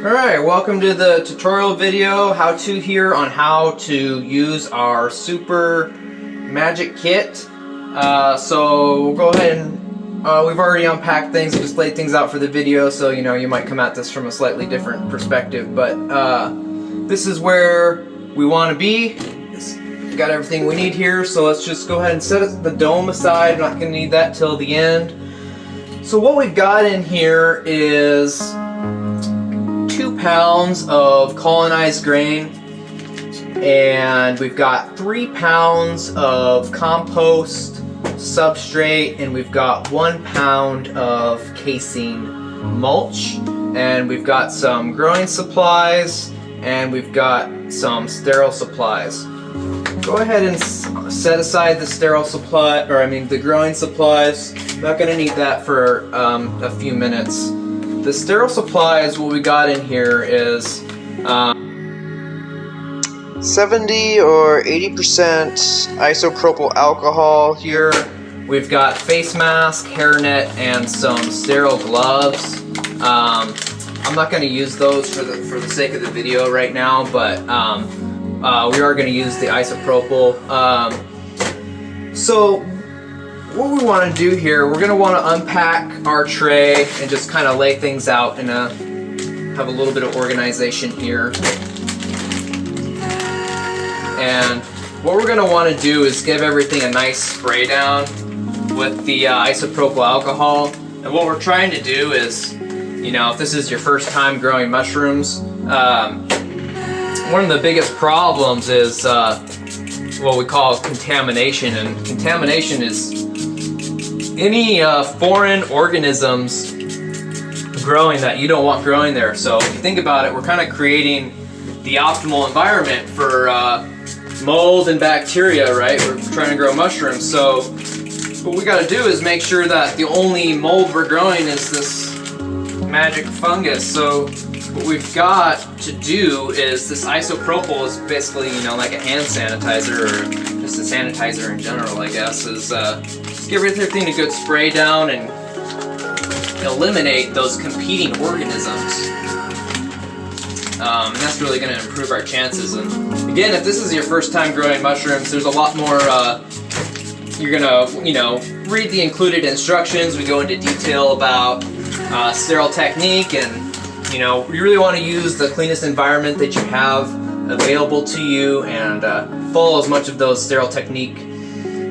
Alright, welcome to the tutorial video, how-to here on how to use our super Magik kit. So we'll go ahead and we've already unpacked things and just laid things out for the video, so you might come at this from a slightly different perspective, but this is where we want to be. We've got everything we need here, so let's just go ahead and set the dome aside. I'm not going to need that till the end. So what we've got in here is 2 pounds of colonized grain, and we've got 3 pounds of compost substrate, and we've got 1 pound of casing mulch, and we've got some growing supplies, and we've got some sterile supplies. Go ahead and set aside the sterile supply, the growing supplies. Not going to need that for a few minutes. The sterile supplies, what we got in here is 70 or 80% isopropyl alcohol here. We've got face mask, hairnet, and some sterile gloves. I'm not going to use those for the sake of the video right now, but we are going to use the isopropyl. So what we want to do here, we're going to want to unpack our tray and just kind of lay things out and have a little bit of organization here. And what we're going to want to do is give everything a nice spray down with the isopropyl alcohol. And what we're trying to do is, if this is your first time growing mushrooms, one of the biggest problems is what we call contamination. And contamination is any foreign organisms growing that you don't want growing there. So if you think about it, we're kind of creating the optimal environment for mold and bacteria, right? We're trying to grow mushrooms. So what we got to do is make sure that the only mold we're growing is this Magik fungus. So what we've got to do is, this isopropyl is basically, like a hand sanitizer, or just a sanitizer in general, I guess, is just give everything a good spray down and eliminate those competing organisms. And that's really going to improve our chances. And again, if this is your first time growing mushrooms, there's a lot more, you're going to, read the included instructions. We go into detail about sterile technique, and you really want to use the cleanest environment that you have available to you, and follow as much of those sterile technique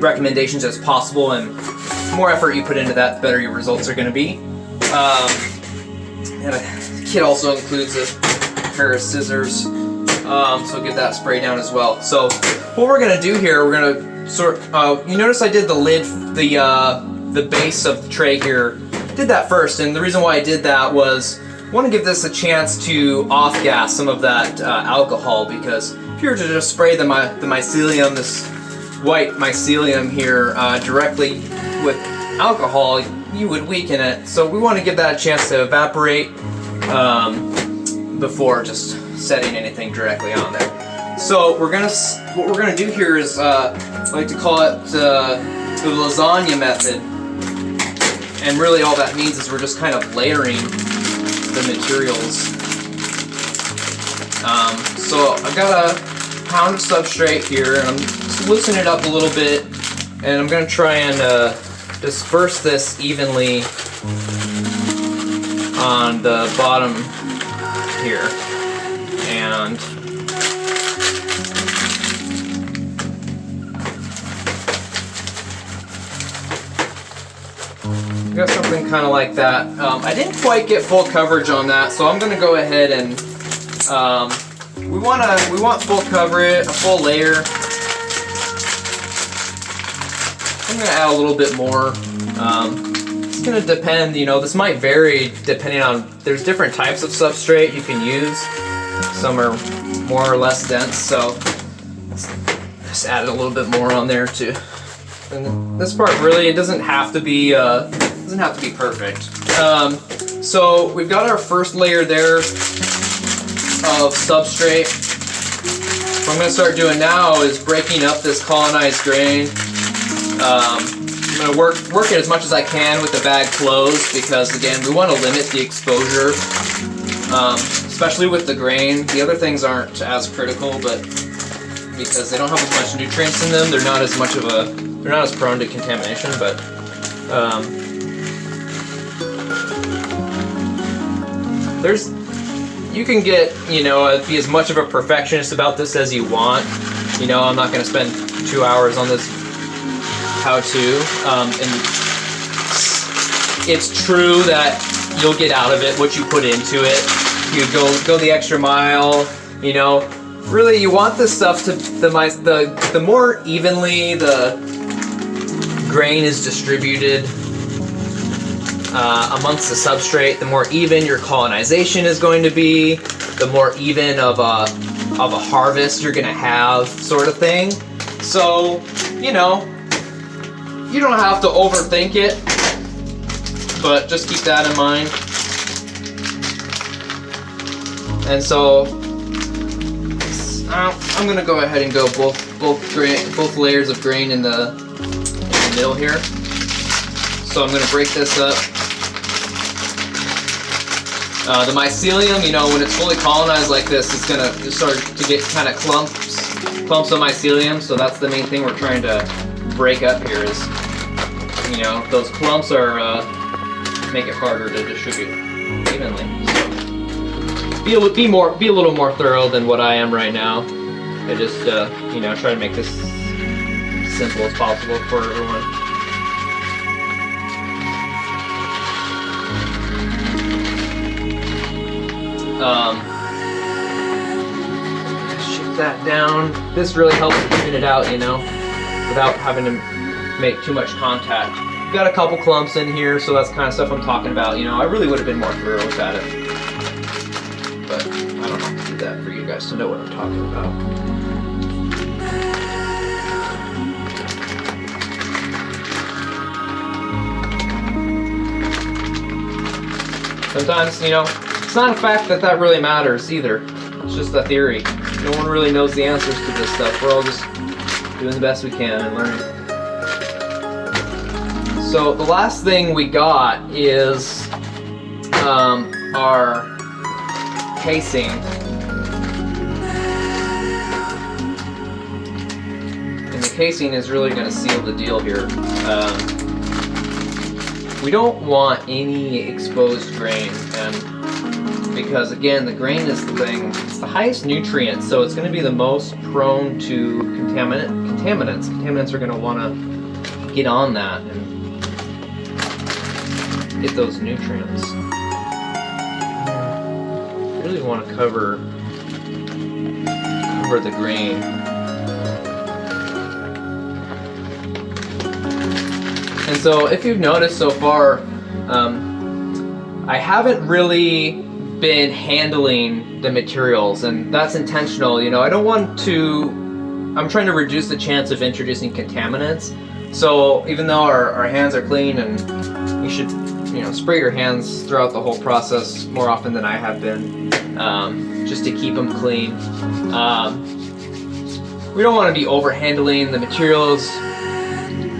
recommendations as possible. And the more effort you put into that, the better your results are going to be. And the kit also includes a pair of scissors, so get that spray down as well. So what we're going to do here, we're going to you notice I did the lid, the base of the tray here. Did that first, and the reason why I did that was I want to give this a chance to off-gas some of that alcohol, because if you were to just spray the mycelium, this white mycelium here, directly with alcohol, you would weaken it. So we want to give that a chance to evaporate before just setting anything directly on there. So what we're gonna do here is I like to call it the lasagna method. And really all that means is we're just kind of layering the materials. So I've got a pound of substrate here, and I'm just loosening it up a little bit, and I'm going to try and disperse this evenly on the bottom here. And got something kind of like that. I didn't quite get full coverage on that, so I'm going to go ahead and we want full coverage, a full layer. I'm going to add a little bit more. It's going to depend, this might vary depending on, there's different types of substrate you can use. Some are more or less dense, so just add a little bit more on there too. And this part really, it doesn't have to be perfect. So we've got our first layer there of substrate. What I'm going to start doing now is breaking up this colonized grain. I'm going to work it as much as I can with the bag closed, because again, we want to limit the exposure especially with the grain. The other things aren't as critical, but because they don't have as much nutrients in them, they're not as prone to contamination. But you can get, be as much of a perfectionist about this as you want. I'm not going to spend 2 hours on this how-to, and it's true that you'll get out of it what you put into it. You go the extra mile. Really, you want this stuff to the more evenly the grain is distributed amongst the substrate, the more even your colonization is going to be, the more even of a harvest you're going to have, sort of thing. So, you don't have to overthink it, but just keep that in mind. And so, I'm going to go ahead and go both layers of grain in the middle here. So I'm going to break this up. The mycelium, when it's fully colonized like this, it's going to start to get kind of clumps of mycelium. So that's the main thing we're trying to break up here is, those clumps are make it harder to distribute evenly. So be a little more thorough than what I am right now. I just try to make this as simple as possible for everyone. Shift that down. This really helps even it out, without having to make too much contact. Got a couple clumps in here, so that's the kind of stuff I'm talking about. I really would have been more thorough at it, but I don't have to do that for you guys to know what I'm talking about. Sometimes, it's not a fact that really matters either. It's just a theory. No one really knows the answers to this stuff. We're all just doing the best we can and learning. So the last thing we got is our casing. And the casing is really going to seal the deal here. We don't want any exposed grain, and because again, the grain is the thing, it's the highest nutrient, so it's going to be the most prone to contaminants. Contaminants are going to want to get on that and get those nutrients. Really want to cover the grain. And so if you've noticed so far, I haven't really been handling the materials, and that's intentional. I don't want to, I'm trying to reduce the chance of introducing contaminants. So even though our hands are clean, and you should spray your hands throughout the whole process more often than I have been, just to keep them clean. We don't want to be over handling the materials.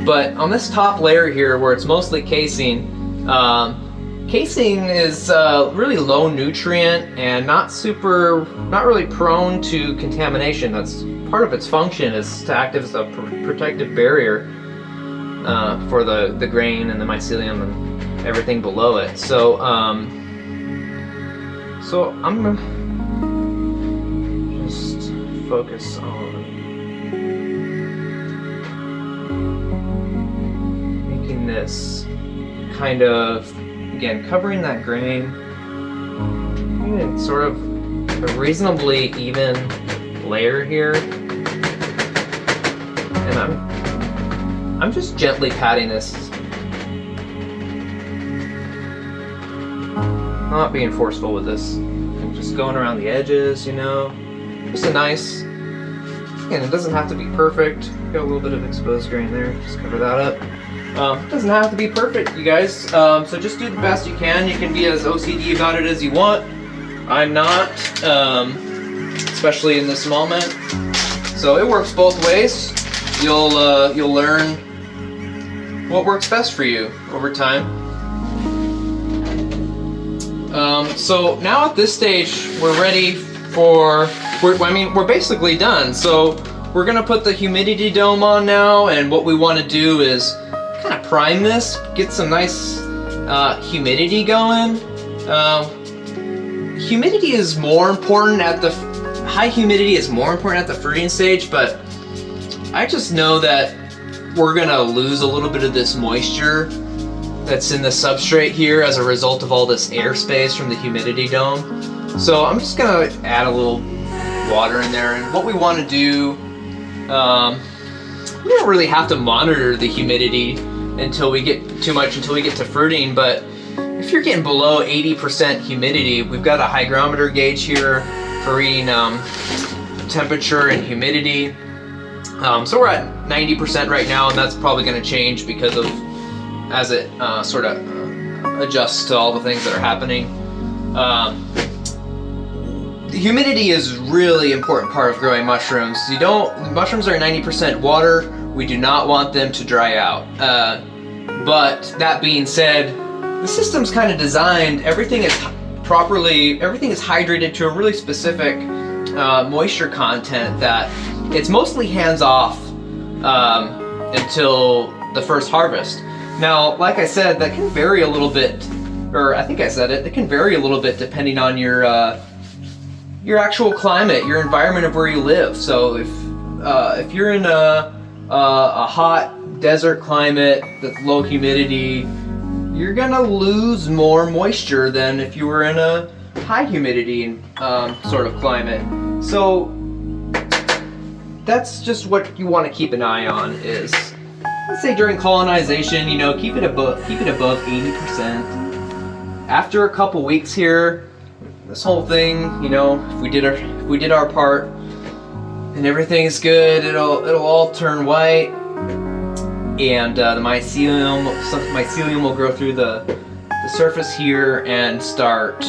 But on this top layer here, where it's mostly casing, casing is really low nutrient and not really prone to contamination. That's part of its function, is to act as a protective barrier for the grain and the mycelium and everything below it. So, I'm gonna just focus on this kind of, again, covering that grain in sort of a reasonably even layer here, and I'm just gently patting this. I'm not being forceful with this. I'm just going around the edges, just a nice, again, it doesn't have to be perfect. Got a little bit of exposed grain there, just cover that up. It doesn't have to be perfect, you guys, so just do the best you can. You can be as OCD about it as you want. I'm not, especially in this moment. So it works both ways. You'll learn what works best for you over time. So now at this stage, we're ready for, we're basically done. So we're gonna put the humidity dome on now, and what we wanna do is kind of prime this, get some nice humidity going. Humidity is more important at the, high humidity is more important at the fruiting stage, but I just know that we're gonna lose a little bit of this moisture that's in the substrate here as a result of all this airspace from the humidity dome. So I'm just gonna add a little water in there, and what we want to do, we don't really have to monitor the humidity until we get to fruiting, but if you're getting below 80% humidity, we've got a hygrometer gauge here for reading temperature and humidity. So we're at 90% right now, and that's probably going to change because of as it sort of adjusts to all the things that are happening. The humidity is really important part of growing mushrooms. Mushrooms are 90% water. We do not want them to dry out. But that being said, the system's kind of designed, everything is hydrated to a really specific moisture content that it's mostly hands-off until the first harvest. Now, like I said, that can vary a little bit, or I think I said it can vary a little bit depending on your actual climate, your environment of where you live. So if you're in a hot desert climate with low humidity, you're gonna lose more moisture than if you were in a high humidity sort of climate. So that's just what you want to keep an eye on is, let's say during colonization, keep it above 80%. After a couple weeks here, this whole thing, if we did our part and everything is good, it'll all turn white, and the mycelium will grow through the surface here and start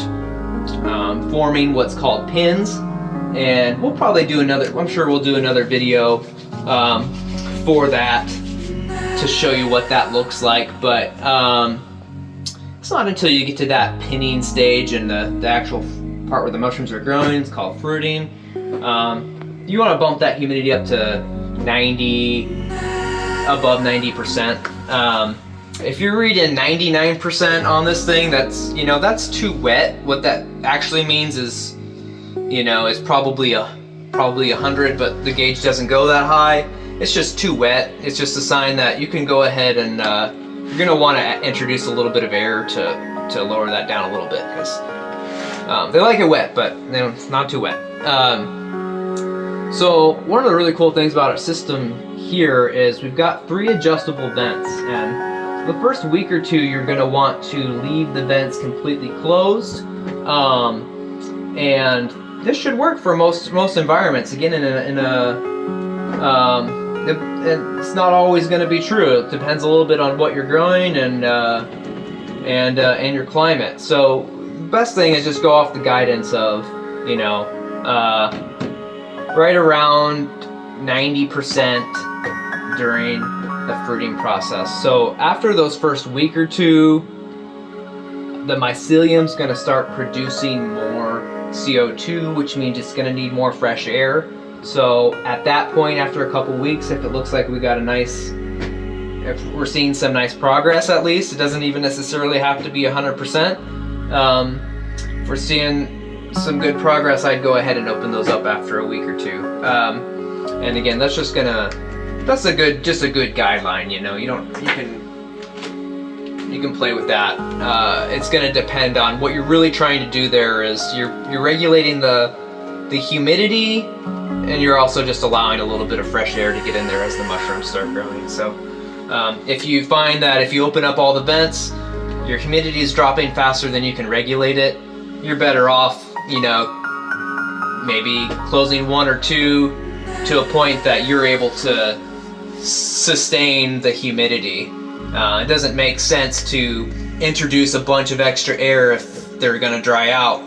forming what's called pins. And we'll probably do I'm sure we'll do another video for that to show you what that looks like, but it's not until you get to that pinning stage and the actual part where the mushrooms are growing, it's called fruiting. You want to bump that humidity up to 90, above 90%. If you're reading 99% on this thing, that's too wet. What that actually means is, is probably 100, but the gauge doesn't go that high. It's just too wet. It's just a sign that you can go ahead and you're going to want to introduce a little bit of air to lower that down a little bit, because they like it wet, but it's not too wet. So one of the really cool things about our system here is we've got 3 adjustable vents, and the first week or two you're going to want to leave the vents completely closed, and this should work for most environments. Again, it's not always going to be true. It depends a little bit on what you're growing and your climate. So the best thing is just go off the guidance of right around 90% during the fruiting process. So after those first week or two, the mycelium's going to start producing more CO2, which means it's going to need more fresh air. So at that point, after a couple weeks, if it looks like we got if we're seeing some nice progress, at least, it doesn't even necessarily have to be 100%. If we're seeing some good progress, I'd go ahead and open those up after a week or two. And again, that's just just a good guideline. You can play with that. It's gonna depend on what you're really trying to do. There is you're regulating the humidity, and you're also just allowing a little bit of fresh air to get in there as the mushrooms start growing. So if you find that if you open up all the vents, your humidity is dropping faster than you can regulate it, you're better off, maybe closing 1 or 2 to a point that you're able to sustain the humidity. It doesn't make sense to introduce a bunch of extra air if they're going to dry out.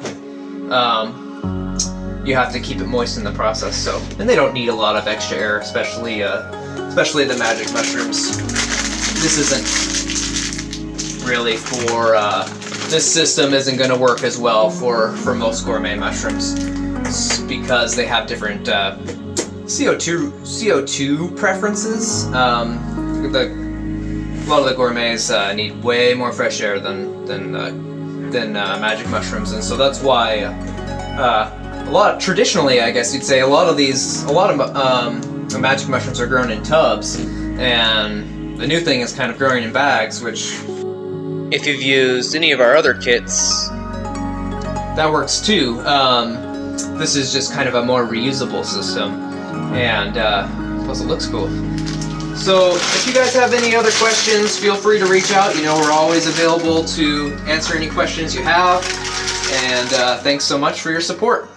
You have to keep it moist in the process. And they don't need a lot of extra air, especially the Magik mushrooms. This isn't really for this system isn't going to work as well for most gourmet mushrooms because they have different CO2 preferences. A lot of the gourmets need way more fresh air than magic mushrooms, and so that's why traditionally, I guess you'd say, a lot of magic mushrooms are grown in tubs, and the new thing is kind of growing in bags, which, if you've used any of our other kits, that works too. This is just kind of a more reusable system, and plus it looks cool. So if you guys have any other questions, feel free to reach out. You know, we're always available to answer any questions you have, and thanks so much for your support.